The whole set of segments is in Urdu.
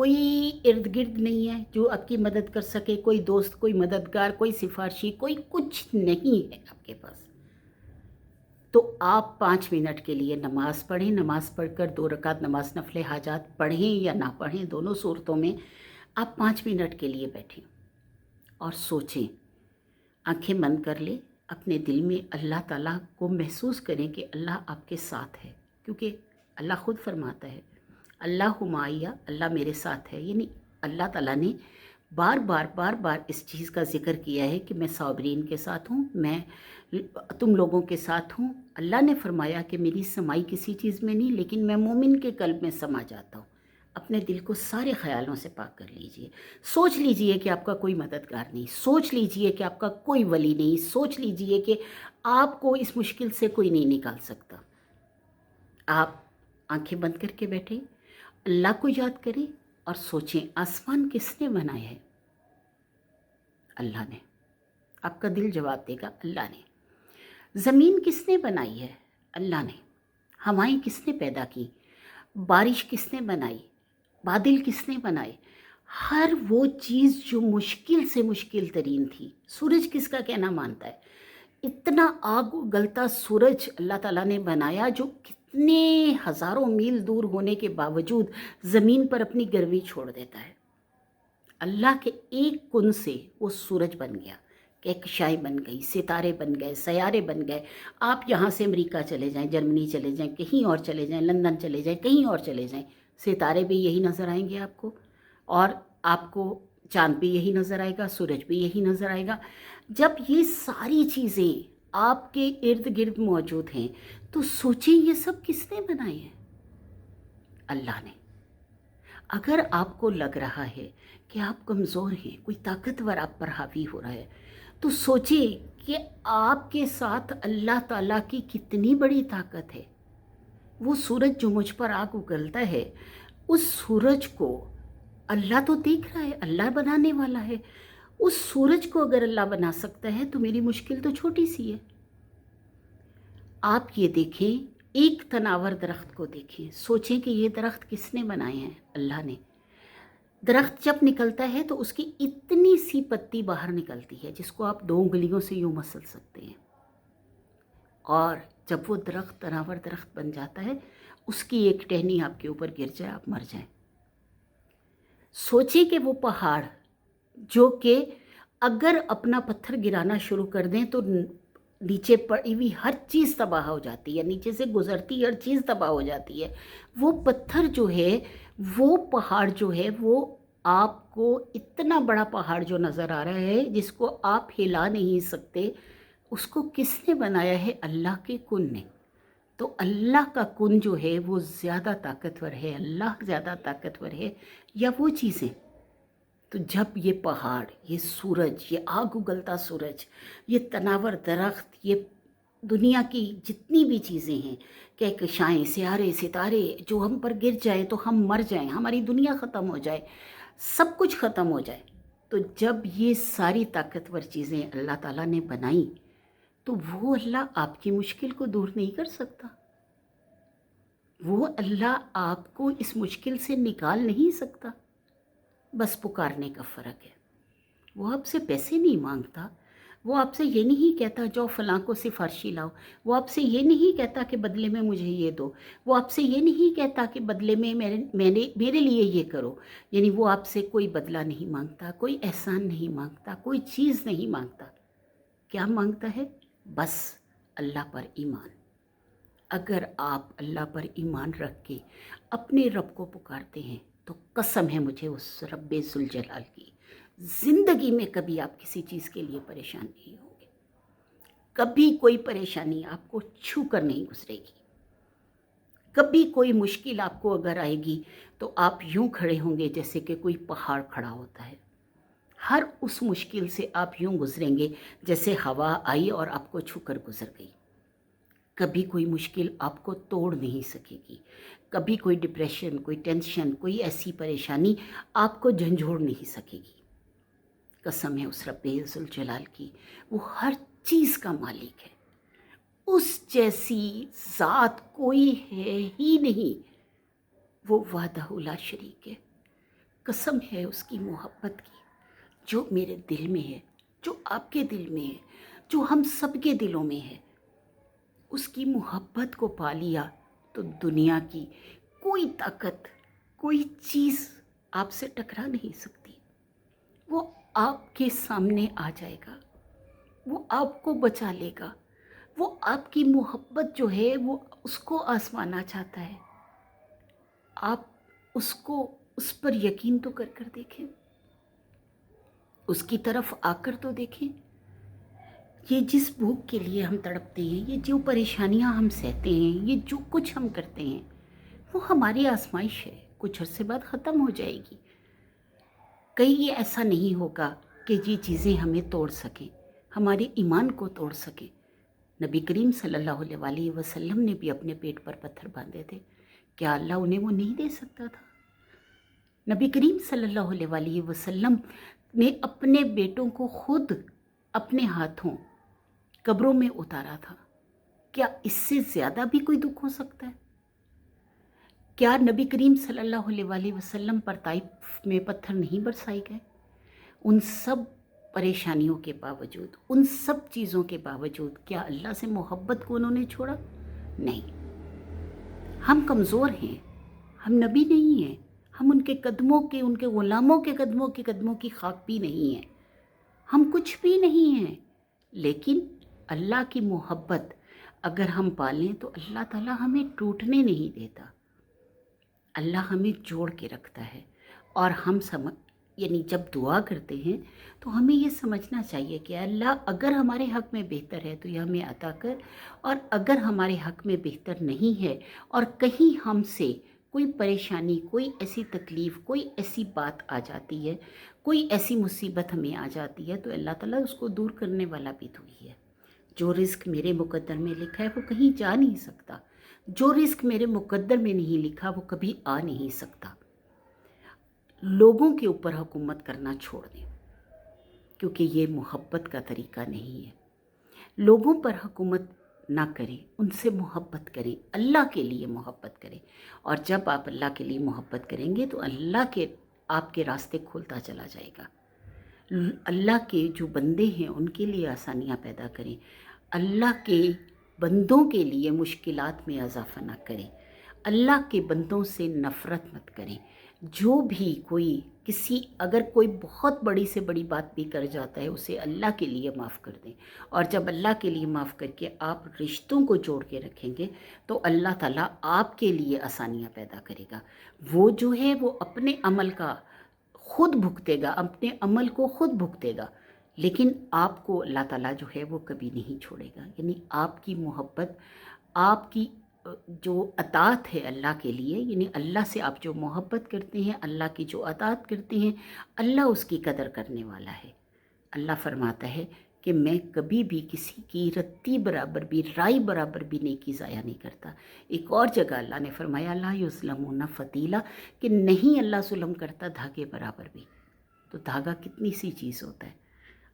کوئی ارد گرد نہیں ہے جو آپ کی مدد کر سکے، کوئی دوست، کوئی مددگار، کوئی سفارشی، کوئی کچھ نہیں ہے آپ کے پاس، تو آپ 5 منٹ کے لیے نماز پڑھیں. نماز پڑھ کر 2 رکعت نماز نفل حاجات پڑھیں یا نہ پڑھیں، دونوں صورتوں میں آپ 5 منٹ کے لیے بیٹھیں اور سوچیں. آنکھیں بند کر لیں، اپنے دل میں اللہ تعالیٰ کو محسوس کریں کہ اللہ آپ کے ساتھ ہے، کیونکہ اللہ خود فرماتا ہے اللہ معیّ، اللہ میرے ساتھ ہے. یعنی اللہ تعالیٰ نے بار بار اس چیز کا ذکر کیا ہے کہ میں صابرین کے ساتھ ہوں، میں تم لوگوں کے ساتھ ہوں. اللہ نے فرمایا کہ میری سمائی کسی چیز میں نہیں، لیکن میں مومن کے قلب میں سما جاتا ہوں. اپنے دل کو سارے خیالوں سے پاک کر لیجئے. سوچ لیجئے کہ آپ کا کوئی مددگار نہیں، سوچ لیجئے کہ آپ کا کوئی ولی نہیں، سوچ لیجئے کہ آپ کو اس مشکل سے کوئی نہیں نکال سکتا. آپ آنکھیں بند کر کے بیٹھیں، اللہ کو یاد کریں اور سوچیں آسمان کس نے بنایا ہے؟ اللہ نے. آپ کا دل جواب دے گا اللہ نے. زمین کس نے بنائی ہے؟ اللہ نے. ہوائیں کس نے پیدا کی؟ بارش کس نے بنائی؟ بادل کس نے بنائے؟ ہر وہ چیز جو مشکل سے مشکل ترین تھی. سورج کس کا کہنا مانتا ہے؟ اتنا آگ اگلتا سورج اللہ تعالیٰ نے بنایا جو کتنے ہزاروں میل دور ہونے کے باوجود زمین پر اپنی گرمی چھوڑ دیتا ہے. اللہ کے ایک کن سے وہ سورج بن گیا، کہکشائیں بن گئی، ستارے بن گئے، سیارے بن گئے. آپ یہاں سے امریکہ چلے جائیں، جرمنی چلے جائیں، کہیں اور چلے جائیں، لندن چلے جائیں، کہیں اور چلے جائیں، ستارے بھی یہی نظر آئیں گے آپ کو، اور آپ کو چاند بھی یہی نظر آئے گا، سورج بھی یہی نظر آئے گا. جب یہ ساری چیزیں آپ کے ارد گرد موجود ہیں تو سوچیں یہ سب کس نے بنائے ہیں؟ اللہ نے. اگر آپ کو لگ رہا ہے کہ آپ کمزور ہیں، کوئی طاقتور آپ پر حاوی ہو رہا ہے، تو سوچیں کہ آپ کے ساتھ اللہ تعالیٰ کی کتنی بڑی طاقت ہے. وہ سورج جو مجھ پر آگ اگلتا ہے، اس سورج کو اللہ تو دیکھ رہا ہے، اللہ بنانے والا ہے. اس سورج کو اگر اللہ بنا سکتا ہے تو میری مشکل تو چھوٹی سی ہے. آپ یہ دیکھیں، ایک تناور درخت کو دیکھیں، سوچیں کہ یہ درخت کس نے بنائے ہیں؟ اللہ نے. درخت جب نکلتا ہے تو اس کی اتنی سی پتی باہر نکلتی ہے جس کو آپ 2 انگلیوں سے یوں مسل سکتے ہیں، اور جب وہ درخت تناور درخت بن جاتا ہے، اس کی ایک ٹہنی آپ کے اوپر گر جائے، آپ مر جائیں. سوچیں کہ وہ پہاڑ جو کہ اگر اپنا پتھر گرانا شروع کر دیں تو نیچے پڑی ہوئی ہر چیز تباہ ہو جاتی ہے، نیچے سے گزرتی ہر چیز تباہ ہو جاتی ہے. وہ پتھر جو ہے، وہ پہاڑ جو ہے، وہ آپ کو اتنا بڑا پہاڑ جو نظر آ رہا ہے جس کو آپ ہلا نہیں سکتے، اس کو کس نے بنایا ہے؟ اللہ کے کن نے. تو اللہ کا کن جو ہے وہ زیادہ طاقتور ہے، اللہ زیادہ طاقتور ہے یا وہ چیزیں؟ تو جب یہ پہاڑ، یہ سورج، یہ آگ اگلتا سورج، یہ تناور درخت، یہ دنیا کی جتنی بھی چیزیں ہیں، کہکشائیں، سیارے، ستارے جو ہم پر گر جائیں تو ہم مر جائیں، ہماری دنیا ختم ہو جائے، سب کچھ ختم ہو جائے، تو جب یہ ساری طاقتور چیزیں اللہ تعالیٰ نے بنائیں تو وہ اللہ آپ کی مشکل کو دور نہیں کر سکتا؟ وہ اللہ آپ کو اس مشکل سے نکال نہیں سکتا؟ بس پکارنے کا فرق ہے. وہ آپ سے پیسے نہیں مانگتا، وہ آپ سے یہ نہیں کہتا جاؤ فلاں کو سفارشی لاؤ، وہ آپ سے یہ نہیں کہتا کہ بدلے میں مجھے یہ دو، وہ آپ سے یہ نہیں کہتا کہ بدلے میں میرے لیے یہ کرو. یعنی وہ آپ سے کوئی بدلہ نہیں مانگتا، کوئی احسان نہیں مانگتا، کوئی چیز نہیں مانگتا. کیا مانگتا ہے؟ بس اللہ پر ایمان. اگر آپ اللہ پر ایمان رکھ کے اپنے رب کو پکارتے ہیں تو قسم ہے مجھے اس رب ذوالجلال کی، زندگی میں کبھی آپ کسی چیز کے لیے پریشان نہیں ہوں گے. کبھی کوئی پریشانی آپ کو چھو کر نہیں گزرے گی. کبھی کوئی مشکل آپ کو اگر آئے گی تو آپ یوں کھڑے ہوں گے جیسے کہ کوئی پہاڑ کھڑا ہوتا ہے. ہر اس مشکل سے آپ یوں گزریں گے جیسے ہوا آئی اور آپ کو چھو کر گزر گئی. کبھی کوئی مشکل آپ کو توڑ نہیں سکے گی. کبھی کوئی ڈپریشن، کوئی ٹینشن، کوئی ایسی پریشانی آپ کو جھنجھوڑ نہیں سکے گی. قسم ہے اس رب ذوالجلال کی، وہ ہر چیز کا مالک ہے. اس جیسی ذات کوئی ہے ہی نہیں. وہ وحدہ لا شریک ہے. قسم ہے اس کی محبت کی جو میرے دل میں ہے، جو آپ کے دل میں ہے، جو ہم سب کے دلوں میں ہے۔ اس کی محبت کو پا لیا تو دنیا کی کوئی طاقت، کوئی چیز آپ سے ٹکرا نہیں سکتی۔ وہ آپ کے سامنے آ جائے گا، وہ آپ کو بچا لے گا۔ وہ آپ کی محبت جو ہے وہ اس کو آزمانا چاہتا ہے۔ آپ اس پر یقین تو کر دیکھیں، اس کی طرف آ کر تو دیکھیں۔ یہ جس بھوک کے لیے ہم تڑپتے ہیں، یہ جو پریشانیاں ہم سہتے ہیں، یہ جو کچھ ہم کرتے ہیں، وہ ہماری آزمائش ہے، کچھ عرصے بعد ختم ہو جائے گی۔ کہیں یہ ایسا نہیں ہوگا کہ یہ چیزیں ہمیں توڑ سکیں، ہمارے ایمان کو توڑ سکیں۔ نبی کریم صلی اللہ علیہ وسلم نے بھی اپنے پیٹ پر پتھر باندھے تھے، کیا اللہ انہیں وہ نہیں دے سکتا تھا؟ نبی کریم صلی اللہ علیہ وسلم نے اپنے بیٹوں کو خود اپنے ہاتھوں قبروں میں اتارا تھا۔ کیا اس سے زیادہ بھی کوئی دکھ ہو سکتا ہے؟ کیا نبی کریم صلی اللہ علیہ وسلم پر طائف میں پتھر نہیں برسائے گئے؟ ان سب پریشانیوں کے باوجود، ان سب چیزوں کے باوجود کیا اللہ سے محبت کو انہوں نے چھوڑا؟ نہیں۔ ہم کمزور ہیں، ہم نبی نہیں ہیں، ہم ان کے قدموں کے، ان کے غلاموں کے قدموں کی خاک بھی نہیں ہیں، ہم کچھ بھی نہیں ہیں۔ لیکن اللہ کی محبت اگر ہم پالیں تو اللہ تعالیٰ ہمیں ٹوٹنے نہیں دیتا، اللہ ہمیں جوڑ کے رکھتا ہے۔ اور ہم یعنی جب دعا کرتے ہیں تو ہمیں یہ سمجھنا چاہیے کہ اللہ اگر ہمارے حق میں بہتر ہے تو یہ ہمیں عطا کر، اور اگر ہمارے حق میں بہتر نہیں ہے اور کہیں ہم سے کوئی پریشانی، کوئی ایسی تکلیف، کوئی ایسی بات آ جاتی ہے، کوئی ایسی مصیبت ہمیں آ جاتی ہے تو اللہ تعالیٰ اس کو دور کرنے والا بھی تو ہی ہے۔ جو رزق میرے مقدر میں لکھا ہے وہ کہیں جا نہیں سکتا، جو رزق میرے مقدر میں نہیں لکھا وہ کبھی آ نہیں سکتا۔ لوگوں کے اوپر حکومت کرنا چھوڑ دیں، کیونکہ یہ محبت کا طریقہ نہیں ہے۔ لوگوں پر حکومت نہ کریں، ان سے محبت کریں، اللہ کے لیے محبت کریں۔ اور جب آپ اللہ کے لیے محبت کریں گے تو اللہ آپ کے راستے کھولتا چلا جائے گا۔ اللہ کے جو بندے ہیں ان کے لیے آسانیاں پیدا کریں، اللہ کے بندوں کے لیے مشکلات میں اضافہ نہ کریں، اللہ کے بندوں سے نفرت مت کریں۔ جو بھی اگر کوئی بہت بڑی سے بڑی بات بھی کر جاتا ہے اسے اللہ کے لیے معاف کر دیں، اور جب اللہ کے لیے معاف کر کے آپ رشتوں کو جوڑ کے رکھیں گے تو اللہ تعالیٰ آپ کے لیے آسانیاں پیدا کرے گا۔ وہ جو ہے وہ اپنے عمل کا خود بھگتے گا، اپنے عمل کو خود بھگتے گا، لیکن آپ کو اللہ تعالیٰ جو ہے وہ کبھی نہیں چھوڑے گا۔ یعنی آپ کی محبت، آپ کی جو اطاعت ہے اللہ کے لیے، یعنی اللہ سے آپ جو محبت کرتے ہیں، اللہ کی جو اطاعت کرتے ہیں، اللہ اس کی قدر کرنے والا ہے۔ اللہ فرماتا ہے کہ میں کبھی بھی کسی کی رتی برابر بھی، رائی برابر بھی نیکی ضائع نہیں کرتا۔ ایک اور جگہ اللہ نے فرمایا لا یظلمون فتیلا، کہ نہیں اللہ ظلم کرتا دھاگے برابر بھی۔ تو دھاگا کتنی سی چیز ہوتا ہے۔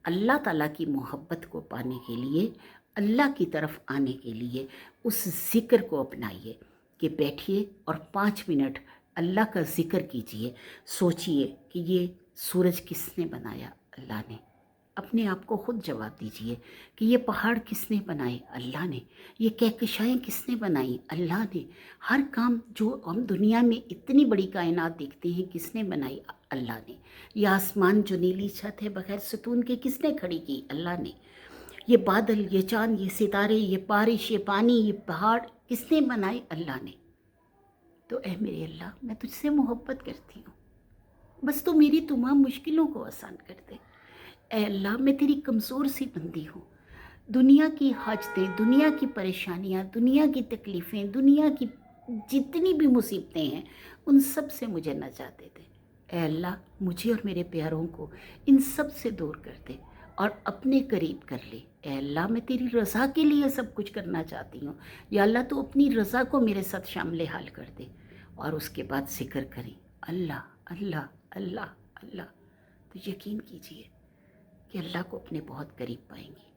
اللہ تعالیٰ کی محبت کو پانے کے لیے، اللہ کی طرف آنے کے لیے اس ذکر کو اپنائیے کہ بیٹھیے اور 5 منٹ اللہ کا ذکر کیجئے۔ سوچئے کہ یہ سورج کس نے بنایا؟ اللہ نے۔ اپنے آپ کو خود جواب دیجئے کہ یہ پہاڑ کس نے بنائے؟ اللہ نے۔ یہ کہکشائیں کس نے بنائی؟ اللہ نے۔ ہر کام جو ہم دنیا میں اتنی بڑی کائنات دیکھتے ہیں کس نے بنائی؟ اللہ نے۔ یہ آسمان جو نیلی چھت ہے بغیر ستون کے کس نے کھڑی کی؟ اللہ نے۔ یہ بادل، یہ چاند، یہ ستارے، یہ بارش، یہ پانی، یہ پہاڑ کس نے بنائے؟ اللہ نے۔ تو اے میرے اللہ، میں تجھ سے محبت کرتی ہوں، بس تو میری تمام مشکلوں کو آسان کر دے۔ اے اللہ، میں تیری کمزور سی بندی ہوں، دنیا کی حاجتیں، دنیا کی پریشانیاں، دنیا کی تکلیفیں، دنیا کی جتنی بھی مصیبتیں ہیں ان سب سے مجھے نجات دے دے۔ اے اللہ، مجھے اور میرے پیاروں کو ان سب سے دور کر دے اور اپنے قریب کر لے۔ اے اللہ، میں تیری رضا کے لیے سب کچھ کرنا چاہتی ہوں، یا اللہ تو اپنی رضا کو میرے ساتھ شامل حال کر دے۔ اور اس کے بعد ذکر کریں اللہ اللہ اللہ اللہ، تو یقین کیجئے کہ اللہ کو اپنے بہت قریب پائیں گی،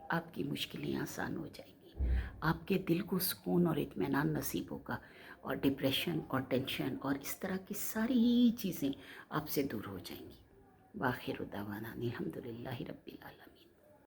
آپ کی مشکلیں آسان ہو جائیں گی، آپ کے دل کو سکون اور اطمینان نصیب ہوگا، اور ڈپریشن اور ٹینشن اور اس طرح کی ساری چیزیں آپ سے دور ہو جائیں گی۔ وآخر دعوانا الحمدللہ رب العالمین۔